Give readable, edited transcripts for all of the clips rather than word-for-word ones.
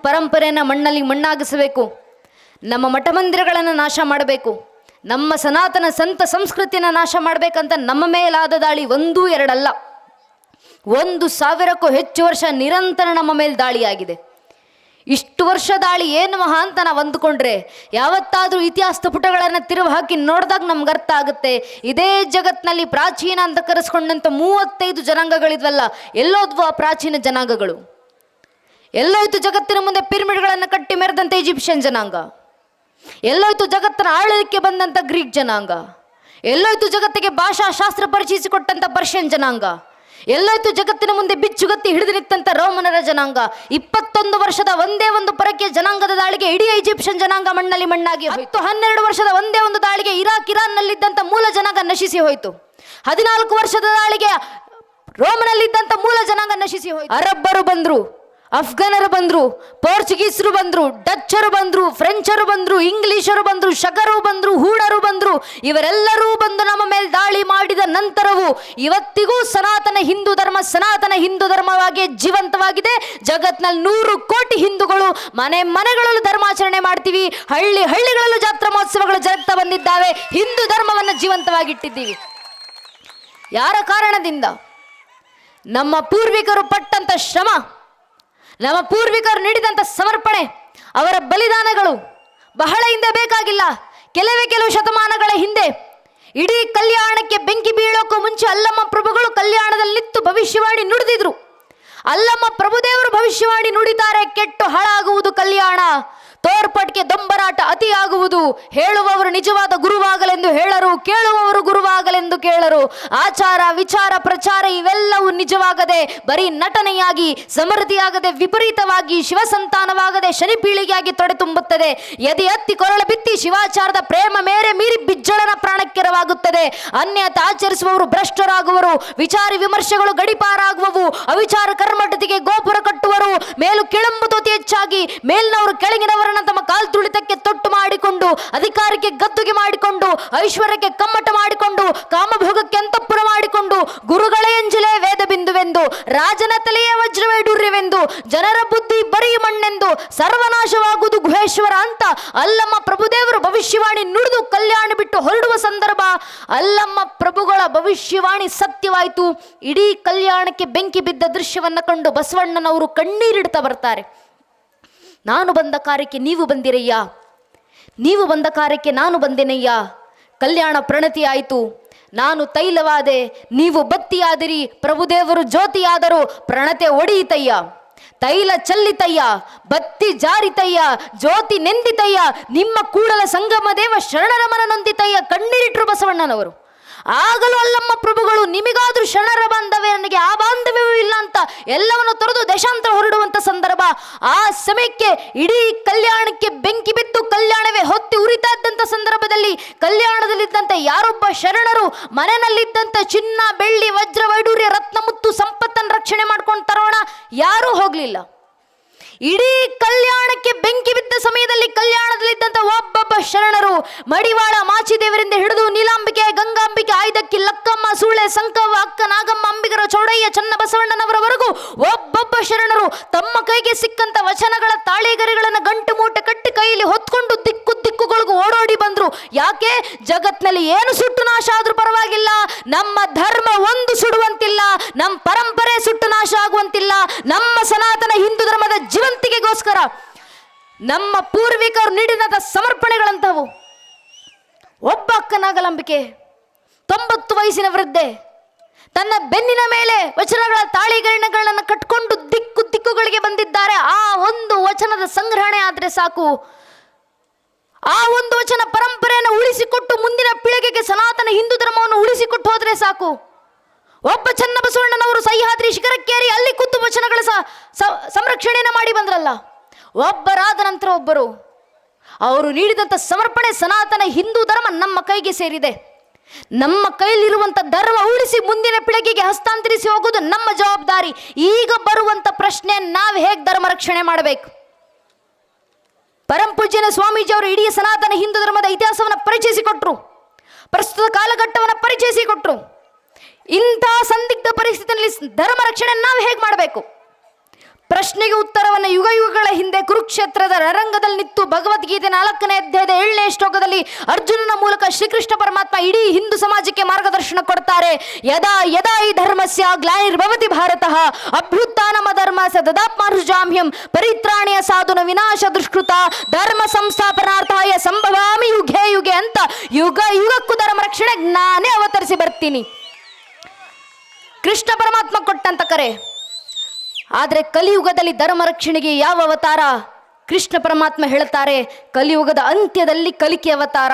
ಪರಂಪರೆಯನ್ನು ಮಣ್ಣಲ್ಲಿ ಮಣ್ಣಾಗಿಸಬೇಕು, ನಮ್ಮ ಮಠ ಮಂದಿರಗಳನ್ನು ನಾಶ ಮಾಡಬೇಕು, ನಮ್ಮ ಸನಾತನ ಸಂತ ಸಂಸ್ಕೃತಿಯನ್ನು ನಾಶ ಮಾಡಬೇಕಂತ ನಮ್ಮ ಮೇಲಾದ ದಾಳಿ 1, 2 ಅಲ್ಲ, 1,000ಕ್ಕೂ ಹೆಚ್ಚು ವರ್ಷ ನಿರಂತರ ನಮ್ಮ ಮೇಲೆ ದಾಳಿಯಾಗಿದೆ. ಇಷ್ಟು ವರ್ಷ ದಾಳಿ ಏನು ಮಹಾ ಅಂತ ನಾವು ಅಂದುಕೊಂಡ್ರೆ ಯಾವತ್ತಾದರೂ ಇತಿಹಾಸದ ಪುಟಗಳನ್ನು ತಿರುವು ಹಾಕಿ ನೋಡಿದಾಗ ನಮ್ಗೆ ಅರ್ಥ ಆಗುತ್ತೆ. ಇದೇ ಜಗತ್ತಿನಲ್ಲಿ ಪ್ರಾಚೀನ ಅಂತ ಕರೆಸ್ಕೊಂಡಂಥ 35 ಜನಾಂಗಗಳಿದ್ವಲ್ಲ, ಎಲ್ಲೋದ್ವು ಆ ಪ್ರಾಚೀನ ಜನಾಂಗಗಳು? ಎಲ್ಲೋಯ್ತು ಜಗತ್ತಿನ ಮುಂದೆ ಪಿರಮಿಡ್ಗಳನ್ನು ಕಟ್ಟಿ ಮೆರೆದಂಥ ಈಜಿಪ್ಷಿಯನ್ ಜನಾಂಗ? ಎಲ್ಲೋಯ್ತು ಜಗತ್ತನ್ನು ಆಳಲಿಕ್ಕೆ ಬಂದಂಥ ಗ್ರೀಕ್ ಜನಾಂಗ? ಎಲ್ಲೋಯ್ತು ಜಗತ್ತಿಗೆ ಭಾಷಾಶಾಸ್ತ್ರ ಪರಿಚಯಿಸಿಕೊಟ್ಟಂಥ ಪರ್ಷಿಯನ್ ಜನಾಂಗ? ಎಲ್ಲೋಯ್ತು ಜಗತ್ತಿನ ಮುಂದೆ ಬಿಚ್ಚುಗತ್ತಿ ಹಿಡಿದು ನಿಂತಂಥ ರೋಮನರ ಜನಾಂಗ? 21 ವರ್ಷದ ಒಂದೇ ಒಂದು ಪರಕೀಯ ಜನಾಂಗದ ದಾಳಿಗೆ ಇಡೀ ಈಜಿಪ್ಷಿಯನ್ ಜನಾಂಗ ಮಣ್ಣಲ್ಲಿ ಮಣ್ಣಾಗಿ ಹೋಯಿತು. 12 ವರ್ಷದ ಒಂದೇ ಒಂದು ದಾಳಿಗೆ ಇರಾನ್ನಲ್ಲಿದ್ದಂಥ ಮೂಲ ಜನಾಂಗ ನಶಿಸಿ ಹೋಯಿತು. 14 ವರ್ಷದ ದಾಳಿಗೆ ರೋಮನಲ್ಲಿದ್ದಂಥ ಮೂಲ ಜನಾಂಗ ನಶಿಸಿ ಹೋಯಿತು. ಅರಬ್ಬರು ಬಂದರು, ಅಫ್ಘಾನರು ಬಂದರು, ಪೋರ್ಚುಗೀಸರು ಬಂದರು, ಡಚ್ಚರು ಬಂದರು, ಫ್ರೆಂಚರು ಬಂದರು, ಇಂಗ್ಲಿಷರು ಬಂದರು, ಶಗರು ಬಂದರು, ಹೂಣರು ಬಂದರು. ಇವರೆಲ್ಲರೂ ಬಂದು ನಮ್ಮ ಮೇಲೆ ದಾಳಿ ಮಾಡಿದ ನಂತರವೂ ಇವತ್ತಿಗೂ ಸನಾತನ ಹಿಂದೂ ಧರ್ಮವಾಗಿ ಜೀವಂತವಾಗಿದೆ. ಜಗತ್ನಲ್ಲಿ 100 ಕೋಟಿ ಹಿಂದೂಗಳು ಮನೆಗಳಲ್ಲೂ ಧರ್ಮಾಚರಣೆ ಮಾಡ್ತೀವಿ, ಹಳ್ಳಿಗಳಲ್ಲೂ ಜಾತ್ರಾ ಮಹೋತ್ಸವಗಳು ಜರುಗ್ತಾ ಬಂದಿದ್ದಾವೆ. ಹಿಂದೂ ಧರ್ಮವನ್ನು ಜೀವಂತವಾಗಿಟ್ಟಿದ್ದೀವಿ. ಯಾರ ಕಾರಣದಿಂದ? ನಮ್ಮ ಪೂರ್ವಿಕರು ಪಟ್ಟಂತ ಶ್ರಮ, ನಮ್ಮ ಪೂರ್ವಿಕರು ನೀಡಿದಂಥ ಸಮರ್ಪಣೆ, ಅವರ ಬಲಿದಾನಗಳು ಬಹಳ ಹಿಂದೆ ಬೇಕಾಗಿಲ್ಲ. ಕೆಲವು ಶತಮಾನಗಳ ಹಿಂದೆ ಇಡೀ ಕಲ್ಯಾಣಕ್ಕೆ ಬೆಂಕಿ ಬೀಳೋಕ್ಕೂ ಮುಂಚೆ ಅಲ್ಲಮ್ಮ ಪ್ರಭುಗಳು ಕಲ್ಯಾಣದಲ್ಲಿ ನಿಂತು ಭವಿಷ್ಯವಾಣಿ ನುಡಿದಿದ್ರು. ಅಲ್ಲಮ್ಮ ಪ್ರಭುದೇವರು ಭವಿಷ್ಯವಾಣಿ ನುಡಿತಾರೆ, ಕೆಟ್ಟು ಹಾಳಾಗುವುದು ಕಲ್ಯಾಣ, ತೋರ್ಪಟ್ಗೆ ದೊಂಬರಾಟ ಅತಿಯಾಗುವುದು, ಹೇಳುವವರು ನಿಜವಾದ ಗುರುವಾಗಲೆಂದು ಹೇಳರು, ಕೇಳುವವರು ಗುರುವಾಗಲೆಂದು ಕೇಳರು. ಆಚಾರ ವಿಚಾರ ಪ್ರಚಾರ ಇವೆಲ್ಲವೂ ನಿಜವಾಗದೆ ಬರೀ ನಟನೆಯಾಗಿ, ಸಮೃದ್ಧಿಯಾಗದೆ ವಿಪರೀತವಾಗಿ, ಶಿವಸಂತಾನವಾಗದೆ ಶನಿ ಪೀಳಿಗೆಯಾಗಿ ತೊಡೆ ತುಂಬುತ್ತದೆ. ಎದೆ ಹತ್ತಿ ಕೊರಳು ಬಿತ್ತಿ ಶಿವಾಚಾರದ ಪ್ರೇಮ ಮೇರೆ ಮೀರಿ ಬಿಜ್ಜಳನ ಪ್ರಾಣಕ್ಕೆರವಾಗುತ್ತದೆ. ಅನ್ಯತೆ ಆಚರಿಸುವವರು ಭ್ರಷ್ಟರಾಗುವರು, ವಿಚಾರ ವಿಮರ್ಶೆಗಳು ಗಡಿಪಾರಾಗುವವು, ಅವಿಚಾರ ಕರ್ಮಟತಿಗೆ ಗೋಪುರ ಕಟ್ಟುವರು, ಮೇಲು ಕೆಳಂಬುದು ಹೆಚ್ಚಾಗಿ ಮೇಲ್ನವರು ಕೆಳಗಿನವರ ತಮ್ಮ ಕಾಲ್ ತುಳಿತಕ್ಕೆ ತೊಟ್ಟು ಮಾಡಿಕೊಂಡು, ಅಧಿಕಾರಕ್ಕೆ ಗದ್ದುಗೆ ಮಾಡಿಕೊಂಡು, ಐಶ್ವರ್ಯಕ್ಕೆ ಕಮ್ಮಟ ಮಾಡಿಕೊಂಡು, ಕಾಮಭೋಗಕ್ಕೆ ಅಂತಃಪುರ ಮಾಡಿಕೊಂಡು, ಗುರುಗಳೇ ಎಂಜಲೇ ವೇದ ಬಿಂದುವೆಂದು, ರಾಜನ ತಲೆಯೇ ವಜ್ರವೈಡೂರ್ಯವೆಂದು, ಜನರ ಬುದ್ಧಿ ಬರೀ ಮಣ್ಣೆಂದು, ಸರ್ವನಾಶವಾಗುವುದು ಗುಹೇಶ್ವರ ಅಂತ ಅಲ್ಲಮ್ಮ ಪ್ರಭುದೇವರು ಭವಿಷ್ಯವಾಣಿ ನುಡಿದು ಕಲ್ಯಾಣ ಬಿಟ್ಟು ಹೊರಡುವ ಸಂದರ್ಭ. ಅಲ್ಲಮ್ಮ ಪ್ರಭುಗಳ ಭವಿಷ್ಯವಾಣಿ ಸತ್ಯವಾಯಿತು. ಇಡೀ ಕಲ್ಯಾಣಕ್ಕೆ ಬೆಂಕಿ ಬಿದ್ದ ದೃಶ್ಯವನ್ನು ಕಂಡು ಬಸವಣ್ಣನವರು ಕಣ್ಣೀರಿಡ್ತಾ ಬರ್ತಾರೆ. ನಾನು ಬಂದ ಕಾರ್ಯಕ್ಕೆ ನೀವು ಬಂದಿರಯ್ಯ, ನೀವು ಬಂದ ಕಾರ್ಯಕ್ಕೆ ನಾನು ಬಂದೆನಯ್ಯ. ಕಲ್ಯಾಣ ಪ್ರಣತಿ ಆಯಿತು, ನಾನು ತೈಲವಾದೆ, ನೀವು ಬತ್ತಿಯಾದಿರಿ, ಪ್ರಭುದೇವರು ಜ್ಯೋತಿಯಾದರು. ಪ್ರಣತೆ ಒಡೆಯಿತಯ್ಯ, ತೈಲ ಚಲ್ಲಿತಯ್ಯ, ಬತ್ತಿ ಜಾರಿತಯ್ಯ, ಜ್ಯೋತಿ ನೆಂದಿತಯ್ಯ, ನಿಮ್ಮ ಕೂಡಲ ಸಂಗಮ ದೇವ ಶರಣರ ಮನ ನೊಂದಿತಯ್ಯ. ಕಣ್ಣೀರಿಟ್ರು ಬಸವಣ್ಣನವರು. ಆಗಲೂ ಅಲ್ಲಮ್ಮ ಪ್ರಭುಗಳು ನಿಮಗಾದ್ರೂ ಶರಣರ ಬಾಂಧವ್ಯ, ನನಗೆ ಆ ಬಾಂಧವ್ಯವೂ ಇಲ್ಲ ಅಂತ ಎಲ್ಲವನ್ನು ತೊರೆದು ದೇಶಾಂತರ ಹೊರಡುವಂಥ ಸಂದರ್ಭ. ಆ ಸಮಯಕ್ಕೆ ಇಡೀ ಕಲ್ಯಾಣಕ್ಕೆ ಬೆಂಕಿ ಬಿದ್ದು ಕಲ್ಯಾಣವೇ ಹೊತ್ತಿ ಉರಿತಾ ಇದ್ದಂಥ ಸಂದರ್ಭದಲ್ಲಿ ಕಲ್ಯಾಣದಲ್ಲಿದ್ದಂಥ ಯಾರೊಬ್ಬ ಶರಣರು ಮನೆಯಲ್ಲಿದ್ದಂಥ ಚಿನ್ನ ಬೆಳ್ಳಿ ವಜ್ರ ವೈಡೂರ್ಯ ರತ್ನ ಮುತ್ತು ಸಂಪತ್ತನ್ನು ರಕ್ಷಣೆ ಮಾಡ್ಕೊಂಡು ತರೋಣ ಯಾರೂ ಹೋಗಲಿಲ್ಲ. ಇಡೀ ಕಲ್ಯಾಣಕ್ಕೆ ಬೆಂಕಿ ಬಿದ್ದ ಸಮಯದಲ್ಲಿ ಕಲ್ಯಾಣದಲ್ಲಿದ್ದಂಥ ಒಬ್ಬೊಬ್ಬ ಶರಣರು ಮಡಿವಾಳ ಮಾಚಿದೇವರಿಂದ ಹಿಡಿದು ನೀಲಾಂಬಿಕೆ, ಗಂಗಾಂಬಿಕೆ, ಆಯ್ದಕ್ಕಿ, ಲಕ್ಕಮ್ಮ, ಸೂಳೆ, ಸಂಕವ್ವ, ಅಕ್ಕ ನಾಗಮ್ಮ, ಅಂಬಿಗರ, ಚೌಡಯ್ಯ, ಚನ್ನಬಸವಣ್ಣನವರವರೆಗೂ ಒಬ್ಬೊಬ್ಬ ಶರಣರು ತಮ್ಮ ಕೈಗೆ ಸಿಕ್ಕಂತ ವಚನಗಳ ತಾಳಿಗರಿಗಳನ್ನು ಗಂಟು ಮೂಟೆ ಕಟ್ಟಿ ಕೈಯಲ್ಲಿ ಹೊತ್ಕೊಂಡು ದಿಕ್ಕುಗಳಿಗೂ ಓಡೋಡಿ ಬಂದ್ರು. ಯಾಕೆ? ಜಗತ್ನಲ್ಲಿ ಏನು ಸುಟ್ಟು ನಾಶ ಆದ್ರೂ ಪರವಾಗಿಲ್ಲ, ನಮ್ಮ ಧರ್ಮ ಒಂದು ಸುಡುವಂತಿಲ್ಲ, ನಮ್ಮ ಪರಂಪರೆ ಸುಟ್ಟು ನಾಶ ಆಗುವಂತಿಲ್ಲ, ನಮ್ಮ ಸನಾತನ ಹಿಂದೂ ಧರ್ಮದ ಜೀವಂತಿಕೆಗೋಸ್ಕರ ನಮ್ಮ ಪೂರ್ವಿಕರು ನೀಡಿದಂಥ ಸಮರ್ಪಣೆಗಳಂತವು. ಒಬ್ಬ ಅಕ್ಕನಾಗಲಂಬಿಕೆ 90 ವಯಸ್ಸಿನ ವೃದ್ಧೆ ತನ್ನ ಬೆನ್ನಿನ ಮೇಲೆ ವಚನಗಳ ತಾಳಿಗರಣಗಳನ್ನು ಕಟ್ಕೊಂಡು ದಿಕ್ಕುಗಳಿಗೆ ಬಂದಿದ್ದಾರೆ. ಆ ಒಂದು ವಚನದ ಸಂಗ್ರಹಣೆ ಆದರೆ ಸಾಕು, ಆ ಒಂದು ವಚನ ಪರಂಪರೆಯನ್ನು ಉಳಿಸಿಕೊಟ್ಟು ಮುಂದಿನ ಪೀಳಿಗೆಗೆ ಸನಾತನ ಹಿಂದೂ ಧರ್ಮವನ್ನು ಉಳಿಸಿಕೊಟ್ಟು ಹೋದರೆ ಸಾಕು. ಒಬ್ಬ ಚನ್ನಬಸವಣ್ಣನವರು ಸಹ್ಯಾದ್ರಿ ಶಿಖರಕ್ಕೇರಿ ಅಲ್ಲಿ ಕೂತು ವಚನಗಳ ಸಂರಕ್ಷಣೆಯನ್ನು ಮಾಡಿ ಬಂದ್ರಲ್ಲ, ಒಬ್ಬರಾದ ನಂತರ ಒಬ್ಬರು ಅವರು ನೀಡಿದಂಥ ಸಮರ್ಪಣೆ. ಸನಾತನ ಹಿಂದೂ ಧರ್ಮ ನಮ್ಮ ಕೈಗೆ ಸೇರಿದೆ. ನಮ್ಮ ಕೈಲಿರುವಂಥ ಧರ್ಮ ಉಳಿಸಿ ಮುಂದಿನ ಪೀಳಿಗೆಗೆ ಹಸ್ತಾಂತರಿಸಿ ಹೋಗೋದು ನಮ್ಮ ಜವಾಬ್ದಾರಿ. ಈಗ ಬರುವಂಥ ಪ್ರಶ್ನೆ, ನಾವು ಹೇಗೆ ಧರ್ಮ ರಕ್ಷಣೆ ಮಾಡಬೇಕು? ಪರಂಪೂಜ್ಯನ ಸ್ವಾಮೀಜಿಯವರು ಇಡೀ ಸನಾತನ ಹಿಂದೂ ಧರ್ಮದ ಇತಿಹಾಸವನ್ನು ಪರಿಚಯಿಸಿಕೊಟ್ರು, ಪ್ರಸ್ತುತ ಕಾಲಘಟ್ಟವನ್ನು ಪರಿಚಯಿಸಿಕೊಟ್ರು. ಇಂಥ ಸಂದಿಗ್ಧ ಪರಿಸ್ಥಿತಿಯಲ್ಲಿ ಧರ್ಮ ರಕ್ಷಣೆ ನಾವು ಹೇಗೆ ಮಾಡಬೇಕು? ಪ್ರಶ್ನೆಗೆ ಉತ್ತರವನ್ನು ಯುಗ ಯುಗಗಳ ಹಿಂದೆ ಕುರುಕ್ಷೇತ್ರದ ರಣರಂಗದಲ್ಲಿ ನಿಂತು ಭಗವದ್ಗೀತೆ 4ನೇ ಅಧ್ಯಾಯದ 7ನೇ ಶ್ಲೋಕದಲ್ಲಿ ಅರ್ಜುನನ ಮೂಲಕ ಶ್ರೀಕೃಷ್ಣ ಪರಮಾತ್ಮ ಇಡೀ ಹಿಂದೂ ಸಮಾಜಕ್ಕೆ ಮಾರ್ಗದರ್ಶನ ಕೊಡ್ತಾರೆ. ಯದಾ ಯದಾ ಈ ಧರ್ಮಸ್ಯ ಗ್ಲಾನಿರ್ಭವತಿ ಭಾರತಃ ಅಭ್ಯುತ್ಥಾನಮ ಧರ್ಮಸ್ಯ ತದಾತ್ಮಾನುಜಾಮ್ಯಹಂ ಪರಿತ್ರಾಣಾಯ ಸಾಧುನ ವಿನಾಶ ದುಷ್ಕೃತ ಧರ್ಮ ಸಂಸ್ಥಾಪನಾರ್ಥಾಯ ಸಂಭವಾಮಿ ಯುಗೆ ಯುಗೆ ಅಂತ ಯುಗ ಯುಗಕ್ಕೂ ಧರ್ಮ ರಕ್ಷಣೆ ನಾನೇ ಅವತರಿಸಿ ಬರ್ತೀನಿ. ಕೃಷ್ಣ ಪರಮಾತ್ಮ ಕೊಟ್ಟಂತ ಕರೆ. ಆದರೆ ಕಲಿಯುಗದಲ್ಲಿ ಧರ್ಮ ರಕ್ಷಣೆಗೆ ಯಾವ ಅವತಾರ? ಕೃಷ್ಣ ಪರಮಾತ್ಮ ಹೇಳ್ತಾರೆ ಕಲಿಯುಗದ ಅಂತ್ಯದಲ್ಲಿ ಕಲಿಕೆ ಅವತಾರ.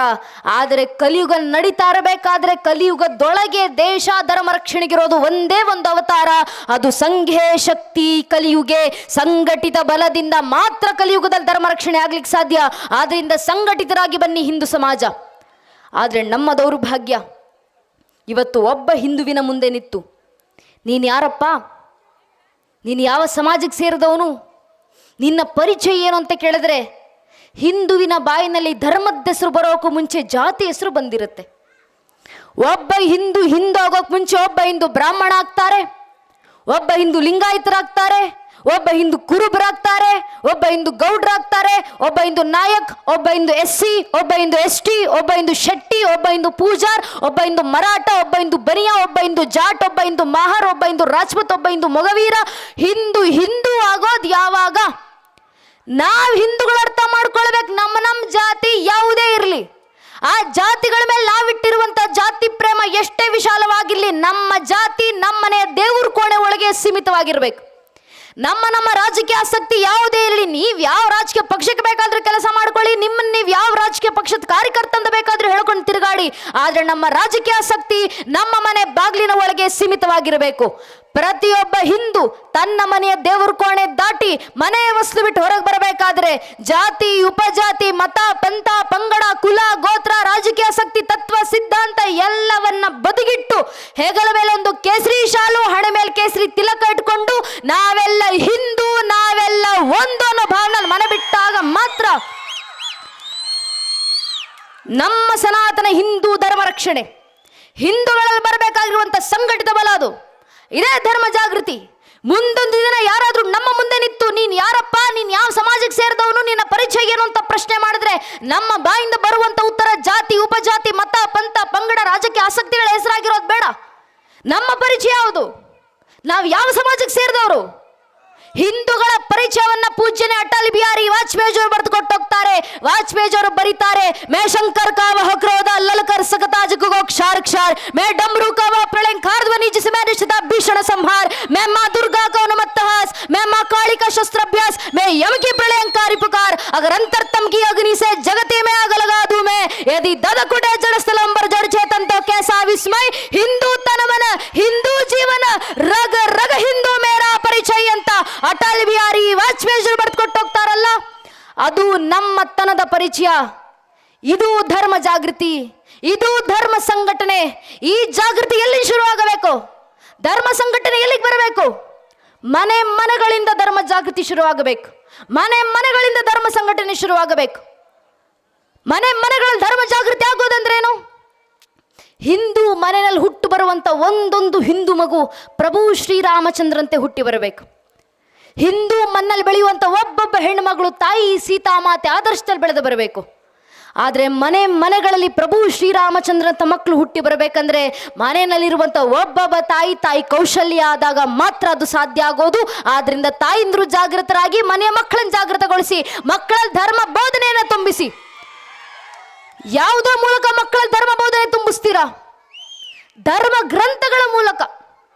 ಆದರೆ ಕಲಿಯುಗ ನಡೀತಾ ಇರಬೇಕಾದ್ರೆ ಕಲಿಯುಗದೊಳಗೆ ದೇಶ ಧರ್ಮ ರಕ್ಷಣೆಗಿರೋದು ಒಂದೇ ಒಂದು ಅವತಾರ, ಅದು ಸಂಘೇ ಶಕ್ತಿ ಕಲಿಯುಗೆ. ಸಂಘಟಿತ ಬಲದಿಂದ ಮಾತ್ರ ಕಲಿಯುಗದಲ್ಲಿ ಧರ್ಮ ರಕ್ಷಣೆ ಆಗ್ಲಿಕ್ಕೆ ಸಾಧ್ಯ. ಆದ್ರಿಂದ ಸಂಘಟಿತರಾಗಿ ಬನ್ನಿ ಹಿಂದೂ ಸಮಾಜ. ಆದರೆ ನಮ್ಮ ದೌರ್ಭಾಗ್ಯ ಇವತ್ತು ಒಬ್ಬ ಹಿಂದುವಿನ ಮುಂದೆ ನಿಂತು ನೀನು ಯಾರಪ್ಪ, ನೀನು ಯಾವ ಸಮಾಜಕ್ಕೆ ಸೇರಿದವನು, ನಿನ್ನ ಪರಿಚಯ ಏನು ಅಂತ ಕೇಳಿದ್ರೆ ಹಿಂದುವಿನ ಬಾಯಿನಲ್ಲಿ ಧರ್ಮದ ಹೆಸರು ಬರೋಕ್ಕೂ ಮುಂಚೆ ಜಾತಿ ಹೆಸರು ಬಂದಿರುತ್ತೆ. ಒಬ್ಬ ಹಿಂದೂ ಆಗೋಕೆ ಮುಂಚೆ ಒಬ್ಬ ಹಿಂದೂ ಬ್ರಾಹ್ಮಣ ಆಗ್ತಾರೆ, ಒಬ್ಬ ಹಿಂದೂ ಲಿಂಗಾಯತರಾಗ್ತಾರೆ, ಒಬ್ಬ ಹಿಂದೂ ಕುರುಬರಾಗ್ತಾರೆ, ಒಬ್ಬ ಹಿಂದೂ ಗೌಡ್ರಾಗ್ತಾರೆ, ಒಬ್ಬ ಹಿಂದೂ ನಾಯಕ್, ಒಬ್ಬ ಹಿಂದೂ SC, ಒಬ್ಬ ಹಿಂದೂ ST, ಒಬ್ಬ ಹಿಂದೂ ಶೆಟ್ಟಿ, ಒಬ್ಬ ಹಿಂದೂ ಪೂಜಾರ್, ಒಬ್ಬ ಹಿಂದೂ ಮರಾಠ, ಒಬ್ಬ ಹಿಂದೂ ಬನಿಯಾ, ಒಬ್ಬ ಹಿಂದೂ ಜಾಟ್, ಒಬ್ಬ ಹಿಂದೂ ಮಹಾರ್, ಒಬ್ಬ ಹಿಂದೂ ರಾಜ್ಪೂತ್, ಒಬ್ಬ ಹಿಂದೂ ಮೊಗವೀರ. ಹಿಂದೂ ಆಗೋದು ಯಾವಾಗ? ನಾವು ಹಿಂದೂಗಳ ಅರ್ಥ ಮಾಡ್ಕೊಳ್ಬೇಕು. ನಮ್ಮ ಜಾತಿ ಯಾವುದೇ ಇರಲಿ, ಆ ಜಾತಿಗಳ ಮೇಲೆ ನಾವಿಟ್ಟಿರುವಂತ ಜಾತಿ ಪ್ರೇಮ ಎಷ್ಟೇ ವಿಶಾಲವಾಗಿರ್ಲಿ, ನಮ್ಮ ಜಾತಿ ನಮ್ಮನೆಯ ದೇವ್ರ ಕೋಣೆ ಒಳಗೆ ಸೀಮಿತವಾಗಿರ್ಬೇಕು. ನಮ್ಮ ರಾಜಕೀಯ ಆಸಕ್ತಿ ಯಾವುದೇ ಇರಲಿ, ನೀವು ಯಾವ ರಾಜಕೀಯ ಪಕ್ಷಕ್ಕೆ ಬೇಕಾದ್ರೂ ಕೆಲಸ ಮಾಡ್ಕೊಳ್ಳಿ, ನಿಮ್ಮನ್ನ ನೀವು ಯಾವ ರಾಜಕೀಯ ಪಕ್ಷದ ಕಾರ್ಯಕರ್ತ ಅಂತ ಬೇಕಾದ್ರೂ ಹೇಳ್ಕೊಂಡು ತಿರುಗಾಡಿ. ಆದ್ರೆ ನಮ್ಮ ರಾಜಕೀಯ ಆಸಕ್ತಿ ನಮ್ಮ ಮನೆ ಬಾಗಿಲಿನ ಒಳಗೆ ಸೀಮಿತವಾಗಿರಬೇಕು. ಪ್ರತಿಯೊಬ್ಬ ಹಿಂದೂ ತನ್ನ ಮನೆಯ ದೇವ್ರ ಕೋಣೆ ದಾಟಿ ಮನೆಯ ವಸ್ತು ಬಿಟ್ಟು ಹೊರಗೆ ಬರಬೇಕಾದ್ರೆ ಜಾತಿ, ಉಪಜಾತಿ, ಮತ, ಪಂಥ, ಪಂಗಡ, ಕುಲ, ಗೋತ್ರ, ರಾಜಕೀಯ ಆಸಕ್ತಿ, ತತ್ವ, ಸಿದ್ಧಾಂತ ಎಲ್ಲವನ್ನ ಬದಿಗಿಟ್ಟು ಹೆಗಲ ಮೇಲೆ ಒಂದು ಕೇಸರಿ ಶಾಲು, ಹಣೆ ಮೇಲೆ ಕೇಸರಿ ತಿಲಕ ಇಟ್ಕೊಂಡು ನಾವೆಲ್ಲ ಹಿಂದೂ, ನಾವೆಲ್ಲ ಒಂದು ಅನ್ನೋ ಭಾವನೆ ಮನೆ ಬಿಟ್ಟಾಗ ಮಾತ್ರ ನಮ್ಮ ಸನಾತನ ಹಿಂದೂ ಧರ್ಮ ರಕ್ಷಣೆ. ಹಿಂದೂಗಳಲ್ಲಿ ಬರಬೇಕಾಗಿರುವಂತ ಸಂಘಟಿತ ಬಲ ಅದು. ಇದೇ ಧರ್ಮ ಜಾಗೃತಿ. ಮುಂದೊಂದು ದಿನ ಯಾರಾದ್ರೂ ನಮ್ಮ ಮುಂದೆ ನಿಂತು ನೀನ್ ಯಾರಪ್ಪ, ನೀನ್ ಯಾವ ಸಮಾಜಕ್ಕೆ ಸೇರಿದವನು, ನಿನ್ನ ಪರಿಚಯ ಏನು ಅಂತ ಪ್ರಶ್ನೆ ಮಾಡಿದ್ರೆ ನಮ್ಮ ಬಾಯಿಂದ ಬರುವಂತ ಉತ್ತರ ಜಾತಿ, ಉಪಜಾತಿ, ಮತ, ಪಂಥ, ಪಂಗಡ, ರಾಜಕೀಯ ಆಸಕ್ತಿಗಳ ಹೆಸರಾಗಿರೋದು ಬೇಡ. ನಮ್ಮ ಪರಿಚಯ ಯಾವುದು? ನಾವು ಯಾವ ಸಮಾಜಕ್ಕೆ ಸೇರಿದವರು? ಹಿಂದೂಗಳ ಪರಿಚಯವನ್ನ ಪೂಜ್ಯನೇ ಅಟಲ್ ಬಿಹಾರಿ ವಾಜಪೇಯಿಯವರು ಬರೆದು ಕೊಟ್ಟೋಗ್ತಾರೆ. ವಾಜಪೇಯಿಯವರು ಬರೀತಾರೆ, ಮೇ ಶಂಕರ್ का वह क्रोध ललकर सकता जग को क्षार क्षार, मैं डमरू का वह प्रलयंकार ध्वनि जिसमें निश्चित भीषण संहार, मैं माँ दुर्गा का उन्मत्त हास, मैं माँ काली का शस्त्राभ्यास, मैं यम की प्रलयंकारी पुकार, अगर अंतरतम की अग्नि से जगती में आग लगा दूं मैं, यदि ददकुटे जड़ स्थलंबर जड़ चेतन तो कैसा विस्मय, हिंदू तन मन हिंदू जीवन रग रग हिंदू मेरा ಪರಿಚಯ ಅಂತ ಅಟಲ್ ಬಿಹಾರಿ ವಾಜಪೇಯಿ ಬರೆದುಕೊಟ್ಟೋಗ್ತಾರಲ್ಲ, ಅದು ನಮ್ಮತನದ ಪರಿಚಯ. ಇದು ಧರ್ಮ ಜಾಗೃತಿ, ಇದು ಧರ್ಮ ಸಂಘಟನೆ. ಈ ಜಾಗೃತಿ ಎಲ್ಲಿ ಶುರುವಾಗಬೇಕು? ಧರ್ಮ ಸಂಘಟನೆ ಎಲ್ಲಿಗೆ ಬರಬೇಕು? ಮನೆಗಳಿಂದ ಧರ್ಮ ಜಾಗೃತಿ ಶುರುವಾಗಬೇಕು. ಮನೆಗಳಿಂದ ಧರ್ಮ ಸಂಘಟನೆ ಶುರುವಾಗಬೇಕು. ಮನೆಗಳಲ್ಲಿ ಧರ್ಮ ಜಾಗೃತಿ ಆಗೋದಂದ್ರೇನು? ಹಿಂದೂ ಮನೆಯಲ್ಲಿ ಹುಟ್ಟು ಬರುವಂತ ಒಂದೊಂದು ಹಿಂದೂ ಮಗು ಪ್ರಭು ಶ್ರೀರಾಮಚಂದ್ರಂತೆ ಹುಟ್ಟಿ ಬರಬೇಕು. ಹಿಂದೂ ಮಣ್ಣಲ್ಲಿ ಬೆಳೆಯುವಂತ ಒಬ್ಬೊಬ್ಬ ಹೆಣ್ಣು ಮಗಳು ತಾಯಿ ಸೀತಾಮಾತೆ ಆದರ್ಶದಲ್ಲಿ ಬೆಳೆದು ಬರಬೇಕು. ಆದರೆ ಮನೆಗಳಲ್ಲಿ ಪ್ರಭು ಶ್ರೀರಾಮಚಂದ್ರಂತ ಮಕ್ಕಳು ಹುಟ್ಟಿ ಬರಬೇಕಂದ್ರೆ ಮನೆಯಲ್ಲಿರುವಂಥ ಒಬ್ಬೊಬ್ಬ ತಾಯಿ ಕೌಶಲ್ಯ ಆದಾಗ ಮಾತ್ರ ಅದು ಸಾಧ್ಯ ಆಗೋದು. ಆದ್ರಿಂದ ತಾಯಿಂದ್ರು ಜಾಗೃತರಾಗಿ ಮನೆಯ ಮಕ್ಕಳನ್ನು ಜಾಗೃತಗೊಳಿಸಿ, ಮಕ್ಕಳ ಧರ್ಮ ಬೋಧನೆಯನ್ನು ತುಂಬಿಸಿ. ಯಾವುದೋ ಮೂಲಕ ಮಕ್ಕಳ ಧರ್ಮ ಬೋಧನೆ ತುಂಬಿಸ್ತೀರಾ? ಧರ್ಮ ಗ್ರಂಥಗಳ ಮೂಲಕ.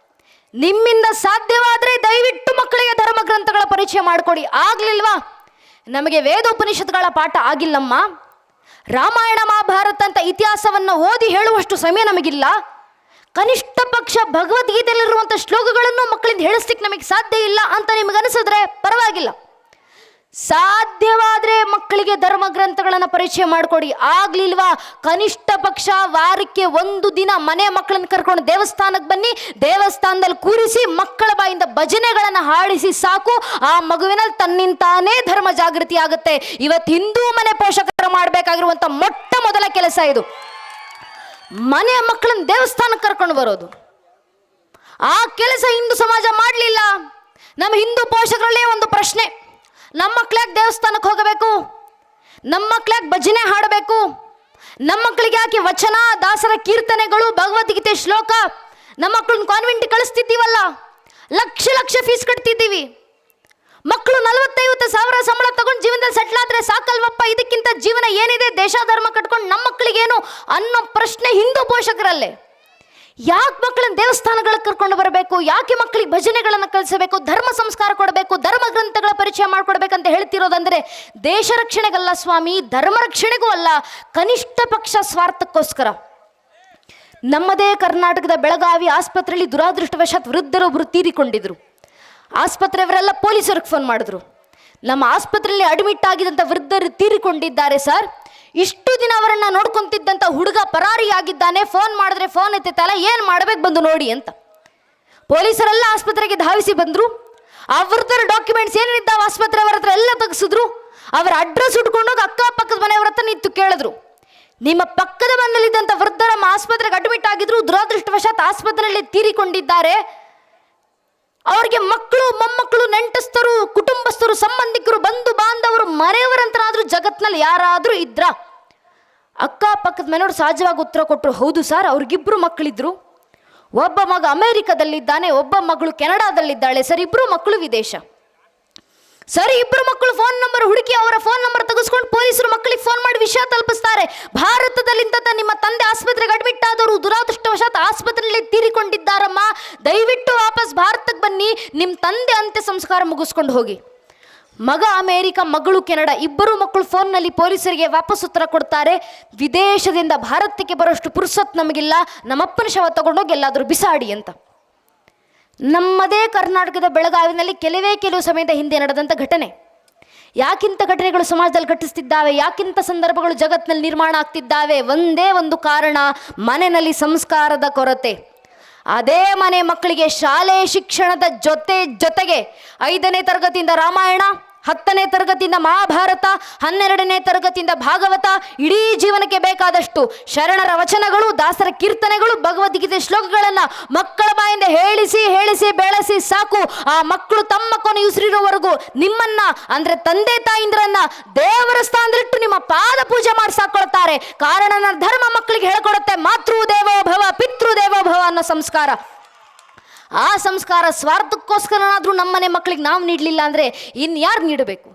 ನಿಮ್ಮಿಂದ ಸಾಧ್ಯವಾದರೆ ದಯವಿಟ್ಟು ಮಕ್ಕಳಿಗೆ ಧರ್ಮ ಗ್ರಂಥಗಳ ಪರಿಚಯ ಮಾಡಿಕೊಡಿ. ಆಗ್ಲಿಲ್ವಾ? ನಮಗೆ ವೇದೋಪನಿಷತ್ಗಳ ಪಾಠ ಆಗಿಲ್ಲಮ್ಮ, ರಾಮಾಯಣ ಮಹಾಭಾರತ ಅಂತ ಇತಿಹಾಸವನ್ನು ಓದಿ ಹೇಳುವಷ್ಟು ಸಮಯ ನಮಗಿಲ್ಲ. ಕನಿಷ್ಠ ಪಕ್ಷ ಭಗವದ್ಗೀತೆಯಲ್ಲಿರುವಂಥ ಶ್ಲೋಕಗಳನ್ನು ಮಕ್ಕಳಿಂದ ಹೇಳಿಸ್ಲಿಕ್ಕೆ ನಮಗೆ ಸಾಧ್ಯ ಇಲ್ಲ ಅಂತ ನಿಮಗನಿಸಿದ್ರೆ ಪರವಾಗಿಲ್ಲ. ಸಾಧ್ಯವಾದರೆ ಮಕ್ಕಳಿಗೆ ಧರ್ಮ ಗ್ರಂಥಗಳನ್ನು ಪರಿಚಯ ಮಾಡಿಕೊಡಿ. ಆಗ್ಲಿಲ್ವಾ? ಕನಿಷ್ಠ ಪಕ್ಷ ವಾರಕ್ಕೆ ಒಂದು ದಿನ ಮನೆ ಮಕ್ಕಳನ್ನು ಕರ್ಕೊಂಡು ದೇವಸ್ಥಾನಕ್ಕೆ ಬನ್ನಿ, ದೇವಸ್ಥಾನದಲ್ಲಿ ಕೂರಿಸಿ ಮಕ್ಕಳ ಬಾಯಿಂದ ಭಜನೆಗಳನ್ನು ಹಾಡಿಸಿ ಸಾಕು. ಆ ಮಗುವಿನಲ್ಲಿ ತನ್ನಿಂತಾನೇ ಧರ್ಮ ಜಾಗೃತಿ ಆಗುತ್ತೆ. ಇವತ್ತು ಹಿಂದೂ ಮನೆ ಪೋಷಕರು ಮಾಡಬೇಕಾಗಿರುವಂಥ ಮೊಟ್ಟ ಮೊದಲ ಕೆಲಸ ಇದು. ಮನೆಯ ಮಕ್ಕಳನ್ನು ದೇವಸ್ಥಾನಕ್ಕೆ ಕರ್ಕೊಂಡು ಬರೋದು. ಆ ಕೆಲಸ ಹಿಂದೂ ಸಮಾಜ ಮಾಡಲಿಲ್ಲ. ನಮ್ಮ ಹಿಂದೂ ಪೋಷಕರಲ್ಲೇ ಒಂದು ಪ್ರಶ್ನೆ, ನಮ್ಮ ಮಕ್ಳ್ಯಾಕೆ ದೇವಸ್ಥಾನಕ್ಕೆ ಹೋಗಬೇಕು, ನಮ್ಮ ಮಕ್ಳ್ಯಾಕೆ ಭಜನೆ ಹಾಡಬೇಕು, ನಮ್ಮ ಮಕ್ಕಳಿಗೆ ಯಾಕೆ ವಚನ, ದಾಸರ ಕೀರ್ತನೆಗಳು, ಭಗವದ್ಗೀತೆ ಶ್ಲೋಕ, ನಮ್ಮ ಮಕ್ಕಳನ್ನ ಕಾನ್ವೆಂಟ್ ಕಳಿಸ್ತಿದ್ದೀವಲ್ಲ, ಲಕ್ಷ ಲಕ್ಷ ಫೀಸ್ ಕಟ್ತಿದ್ದೀವಿ, ಮಕ್ಕಳು 40-50 ಸಾವಿರ ಸಂಬಳ ತಗೊಂಡು ಜೀವನದಲ್ಲಿ ಸೆಟ್ಲ್ ಆದ್ರೆ ಸಾಕಲ್ವಪ್ಪ, ಇದಕ್ಕಿಂತ ಜೀವನ ಏನಿದೆ, ದೇಶ ಧರ್ಮ ಕಟ್ಕೊಂಡು ನಮ್ಮ ಮಕ್ಕಳಿಗೇನು ಅನ್ನೋ ಪ್ರಶ್ನೆ ಹಿಂದೂ ಪೋಷಕರಲ್ಲೇ. ಯಾಕೆ ಮಕ್ಕಳನ್ನ ದೇವಸ್ಥಾನಗಳಿಗೆ ಕರ್ಕೊಂಡು ಬರಬೇಕು, ಯಾಕೆ ಮಕ್ಕಳಿಗೆ ಭಜನೆಗಳನ್ನು ಕಲಿಸಬೇಕು, ಧರ್ಮ ಸಂಸ್ಕಾರ ಕೊಡಬೇಕು, ಧರ್ಮ ಗ್ರಂಥಗಳ ಪರಿಚಯ ಮಾಡಿಕೊಡ್ಬೇಕಂತ ಹೇಳ್ತಿರೋದಂದ್ರೆ ದೇಶ ರಕ್ಷಣೆಗಲ್ಲ ಸ್ವಾಮಿ, ಧರ್ಮ ರಕ್ಷಣೆಗೂ ಅಲ್ಲ, ಕನಿಷ್ಠ ಪಕ್ಷ ಸ್ವಾರ್ಥಕ್ಕೋಸ್ಕರ. ನಮ್ಮದೇ ಕರ್ನಾಟಕದ ಬೆಳಗಾವಿ ಆಸ್ಪತ್ರೆಯಲ್ಲಿ ದುರಾದೃಷ್ಟವಶಾತ್ ವೃದ್ಧರೊಬ್ಬರು ತೀರಿಕೊಂಡಿದ್ರು. ಆಸ್ಪತ್ರೆಯವರೆಲ್ಲ ಪೊಲೀಸರಿಗೆ ಫೋನ್ ಮಾಡಿದ್ರು, ನಮ್ಮ ಆಸ್ಪತ್ರೆಯಲ್ಲಿ ಅಡ್ಮಿಟ್ ಆಗಿದ್ದಂಥ ವೃದ್ಧರು ತೀರಿಕೊಂಡಿದ್ದಾರೆ ಸರ್, ಇಷ್ಟು ದಿನ ಅವರನ್ನು ನೋಡ್ಕೊಂತಿದ್ದಂಥ ಹುಡುಗ ಪರಾರಿಯಾಗಿದ್ದಾನೆ, ಫೋನ್ ಮಾಡಿದ್ರೆ ಫೋನ್ ಎತ್ತಿತ್ತಲ್ಲ, ಏನು ಮಾಡಬೇಕು ಬಂದು ನೋಡಿ ಅಂತ. ಪೊಲೀಸರೆಲ್ಲ ಆಸ್ಪತ್ರೆಗೆ ಧಾವಿಸಿ ಬಂದರು. ಆ ವೃದ್ಧರ ಡಾಕ್ಯುಮೆಂಟ್ಸ್ ಏನಿದ್ದಾವೆ ಆಸ್ಪತ್ರೆಯವರ ಹತ್ರ ಎಲ್ಲ ತೆಗೆಸಿದ್ರು. ಅವರ ಅಡ್ರೆಸ್ ಹುಡ್ಕೊಂಡೋಗಿ ಅಕ್ಕಪಕ್ಕದ ಮನೆಯವರ ಹತ್ರ ನಿಂತು ಕೇಳಿದ್ರು, ನಿಮ್ಮ ಪಕ್ಕದ ಮನೆಯಲ್ಲಿದ್ದಂಥ ವೃದ್ಧರ ನಮ್ಮ ಆಸ್ಪತ್ರೆಗೆ ಅಡ್ಮಿಟ್ ಆಗಿದ್ರು, ದುರಾದೃಷ್ಟವಶಾತ್ ಆಸ್ಪತ್ರೆಯಲ್ಲಿ ತೀರಿಕೊಂಡಿದ್ದಾರೆ, ಅವರಿಗೆ ಮಕ್ಕಳು, ಮೊಮ್ಮಕ್ಕಳು, ನೆಂಟಸ್ಥರು, ಕುಟುಂಬಸ್ಥರು, ಸಂಬಂಧಿಕರು, ಬಂಧು ಬಾಂಧವರು, ಮನೆಯವರಂತನಾದ್ರೂ ಜಗತ್ನಲ್ಲಿ ಯಾರಾದರೂ ಇದ್ರ? ಅಕ್ಕಪಕ್ಕದ ಮನೆಯವರು ಸಹಜವಾಗಿ ಉತ್ತರ ಕೊಟ್ಟರು, ಹೌದು ಸರ್, ಅವ್ರಿಗಿಬ್ರು ಮಕ್ಕಳಿದ್ರು, ಒಬ್ಬ ಮಗ ಅಮೇರಿಕಾದಲ್ಲಿದ್ದಾನೆ, ಒಬ್ಬ ಮಗಳು ಕೆನಡಾದಲ್ಲಿದ್ದಾಳೆ ಸರ್, ಇಬ್ಬರು ಮಕ್ಕಳು ವಿದೇಶ. ಸರಿ, ಇಬ್ಬರು ಮಕ್ಕಳು ಫೋನ್ ನಂಬರ್ ಹುಡುಕಿ ಅವರ ಫೋನ್ ನಂಬರ್ ತೆಗೆಸ್ಕೊಂಡು ಪೊಲೀಸರು ಮಕ್ಕಳಿಗೆ ಫೋನ್ ಮಾಡಿ ವಿಷಯ ತಲುಪಿಸ್ತಾರೆ. ಭಾರತದಲ್ಲಿಂದ ನಿಮ್ಮ ತಂದೆ ಆಸ್ಪತ್ರೆಗೆ ಅಡ್ಮಿಟ್ ಆದವರು ದುರಾದೃಷ್ಟವಶಾತ್ ಆಸ್ಪತ್ರೆಯಲ್ಲಿ ತೀರಿಕೊಂಡಿದ್ದಾರಮ್ಮ, ದಯವಿಟ್ಟು ವಾಪಸ್ ಭಾರತಕ್ಕೆ ಬನ್ನಿ, ನಿಮ್ಮ ತಂದೆ ಅಂತ್ಯ ಸಂಸ್ಕಾರ ಮುಗಿಸ್ಕೊಂಡು ಹೋಗಿ. ಮಗ ಅಮೇರಿಕಾ, ಮಗಳು ಕೆನಡಾ, ಇಬ್ಬರು ಮಕ್ಕಳು ಫೋನ್ನಲ್ಲಿ ಪೊಲೀಸರಿಗೆ ವಾಪಸ್ ಉತ್ತರ ಕೊಡ್ತಾರೆ, ವಿದೇಶದಿಂದ ಭಾರತಕ್ಕೆ ಬರೋಷ್ಟು ಪುರ್ಸತ್ ನಮಗಿಲ್ಲ, ನಮ್ಮಪ್ಪನ ಶವ ತಗೊಂಡೋಗಿ ಎಲ್ಲಾದರೂ ಬಿಸಾಡಿ ಅಂತ. ನಮ್ಮದೇ ಕರ್ನಾಟಕದ ಬೆಳಗಾವಿನಲ್ಲಿ ಕೆಲವು ಸಮಯದ ಹಿಂದೆ ನಡೆದಂಥ ಘಟನೆ. ಯಾಕಿಂತ ಘಟನೆಗಳು ಸಮಾಜದಲ್ಲಿ ಘಟಿಸ್ತಿದ್ದಾವೆ, ಯಾಕಿಂತ ಸಂದರ್ಭಗಳು ಜಗತ್ತಿನಲ್ಲಿ ನಿರ್ಮಾಣ ಆಗ್ತಿದ್ದಾವೆ? ಒಂದೇ ಒಂದು ಕಾರಣ, ಮನೆಯಲ್ಲಿ ಸಂಸ್ಕಾರದ ಕೊರತೆ. ಅದೇ ಮನೆ ಮಕ್ಕಳಿಗೆ ಶಾಲೆ ಶಿಕ್ಷಣದ ಜೊತೆಗೆ 5ನೇ ತರಗತಿಯಿಂದ ರಾಮಾಯಣ, 10ನೇ ತರಗತಿಯಿಂದ ಮಹಾಭಾರತ, 12ನೇ ತರಗತಿಯಿಂದ ಭಾಗವತ, ಇಡೀ ಜೀವನಕ್ಕೆ ಬೇಕಾದಷ್ಟು ಶರಣರ ವಚನಗಳು, ದಾಸರ ಕೀರ್ತನೆಗಳು, ಭಗವದ್ಗೀತೆ ಶ್ಲೋಕಗಳನ್ನು ಮಕ್ಕಳ ಬಾಯಿಂದ ಹೇಳಿಸಿ ಬೆಳೆಸಿ ಸಾಕು. ಆ ಮಕ್ಕಳು ತಮ್ಮ ಕೊನೆ ಉಸಿರಿರೋವರೆಗೂ ನಿಮ್ಮನ್ನ ಅಂದ್ರೆ ತಂದೆ ತಾಯಿಂದ್ರನ್ನ ದೇವರ ಸ್ಥಾನದಲ್ಲಿಟ್ಟು ನಿಮ್ಮ ಪಾದ ಪೂಜೆ ಮಾಡಿ ಸಾಕೊಳ್ತಾರೆ. ಕಾರಣ ನನ್ನ ಧರ್ಮ ಮಕ್ಕಳಿಗೆ ಹೇಳ್ಕೊಡುತ್ತೆ, ಮಾತೃ ದೇವೋ ಭವ ಪಿತೃ ದೇವೋ ಭವ ಅನ್ನೋ ಸಂಸ್ಕಾರ. ಆ ಸಂಸ್ಕಾರ ಸ್ವಾರ್ಥಕ್ಕೋಸ್ಕರನಾದರೂ ನಮ್ಮನೆ ಮಕ್ಕಳಿಗೆ ನಾವು ನೀಡಲಿಲ್ಲ ಅಂದರೆ ಇನ್ಯಾರು ನೀಡಬೇಕು?